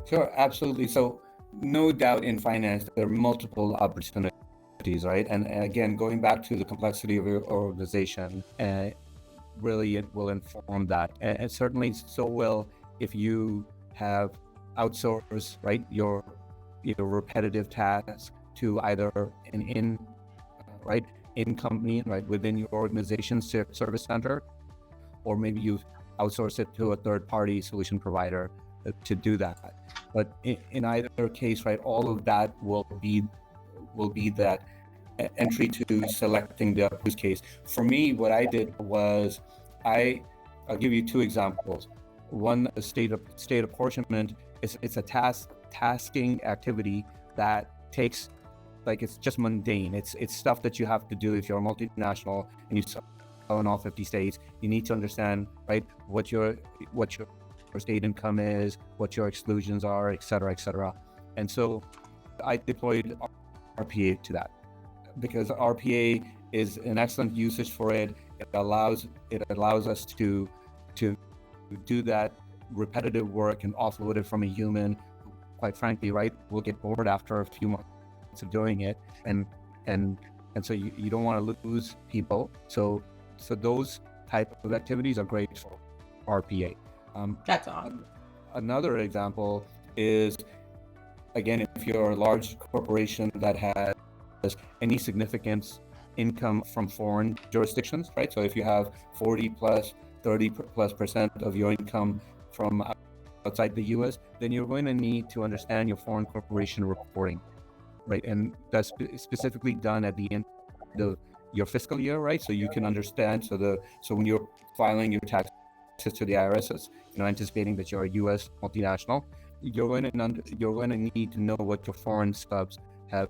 Sure, absolutely. So no doubt in finance, there are multiple opportunities, right? And again, going back to the complexity of your organization, really it will inform that. And certainly so will if you have outsourced, right, your repetitive tasks to either right, in company, right, within your organization's service center, or maybe you outsource it to a third-party solution provider to do that. But in either case, right, all of that will be that entry to selecting the use case. For me, what I did was I'll give you two examples. One, a state apportionment is it's a tasking activity that takes, like, it's just mundane. It's stuff that you have to do if you're a multinational and you sell in all 50 states. You need to understand, right, what your state income is, what your exclusions are, et cetera, et cetera. And so I deployed RPA to that, because RPA is an excellent usage for it. It allows us to do that repetitive work and offload it from a human. Quite frankly, right, we'll get bored after a few months of doing it, and so you don't want to lose people. So those type of activities are great for RPA. That's awesome. Another example is, again, if you're a large corporation that has any significant income from foreign jurisdictions, right? So if you have 40 plus, 30 plus % of your income from outside the US, then you're going to need to understand your foreign corporation reporting, right? And that's specifically done at the end of your fiscal year, right? So you can understand, so when you're filing your taxes to the IRS, anticipating that you're a US multinational, you're going to need to know what your foreign subs have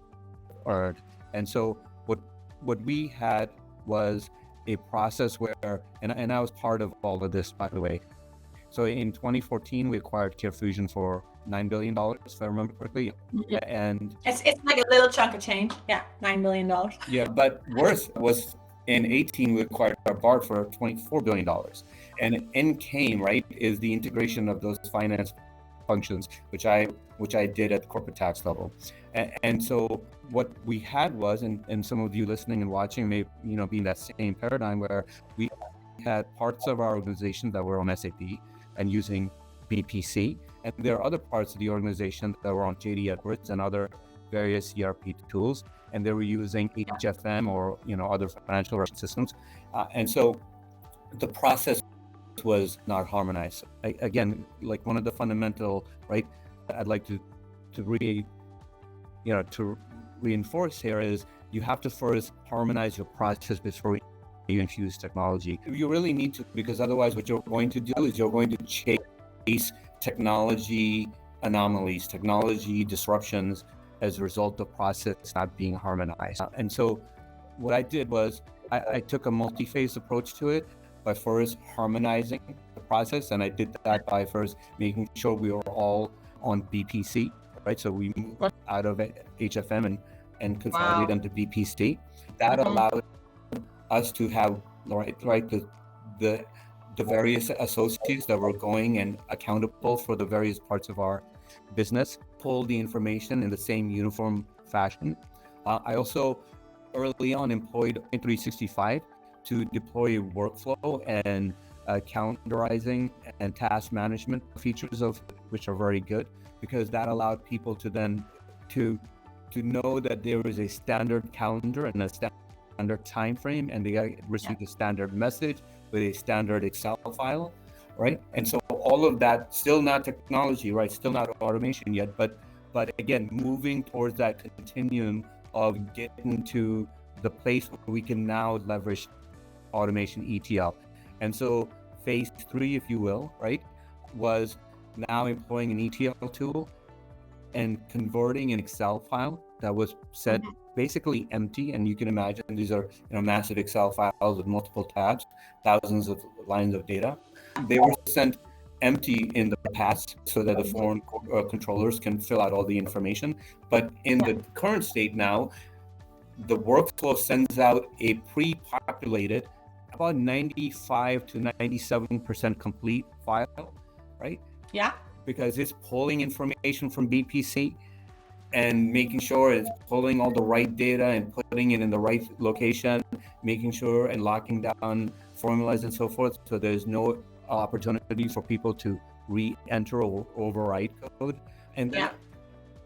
earned. And so what we had was a process where, and I was part of all of this, by the way. So in 2014, we acquired CareFusion for $9 billion, if I remember correctly. Mm-hmm. And it's like a little chunk of change. Yeah, $9 billion. Yeah, but worse was in 18, we acquired BART for $24 billion. And in came, right, is the integration of those finance functions, which I did at the corporate tax level. And so what we had was, and some of you listening and watching may be in that same paradigm, where we had parts of our organization that were on SAP and using BPC, and there are other parts of the organization that were on JD Edwards and other various ERP tools, and they were using HFM or other financial systems, and so the process was not harmonized. Again, like, one of the fundamental, right, I'd like to reinforce here is you have to first harmonize your process before you infuse technology. You really need to, because otherwise what you're going to do is you're going to chase technology anomalies, technology disruptions as a result of process not being harmonized. And so what I did was I took a multi-phase approach to it by first harmonizing the process, and I did that by first making sure we were all on BPC, right? So we moved out of HFM and consolidated into BPC. That allowed us to have the various associates that were going and accountable for the various parts of our business, pull the information in the same uniform fashion. I also early on employed 365 to deploy workflow and calendarizing and task management features, of which are very good, because that allowed people to then to know that there is a standard calendar and a standard time frame, and they received a standard message with a standard Excel file, right? And so all of that, still not technology, right? Still not automation yet, but again, moving towards that continuum of getting to the place where we can now leverage automation ETL. And so phase 3, if you will, right, was now employing an ETL tool and converting an Excel file that was set basically empty. And you can imagine these are massive Excel files with multiple tabs, thousands of lines of data. They were sent empty in the past so that the foreign controllers can fill out all the information. But in the current state now, the workflow sends out a pre-populated, about 95 to 97% complete file, right? Yeah. because it's pulling information from BPC and making sure it's pulling all the right data and putting it in the right location, making sure and locking down formulas and so forth. So there's no opportunity for people to re-enter or overwrite code. And then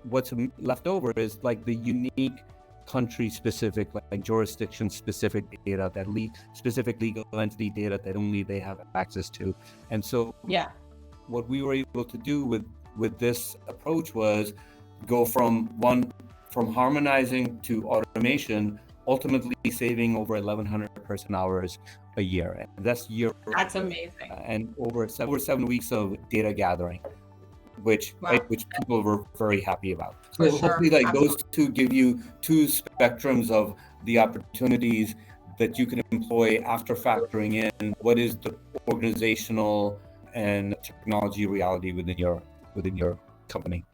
what's left over is like the unique country specific, like jurisdiction specific data, that specific legal entity data that only they have access to. And so what we were able to do with this approach was go from harmonizing to automation, ultimately saving over 1,100 person hours a year. And that's amazing. And over 7 weeks of data gathering, which people were very happy about. So hopefully those two give you two spectrums of the opportunities that you can employ after factoring in what is the organizational and technology reality within your company.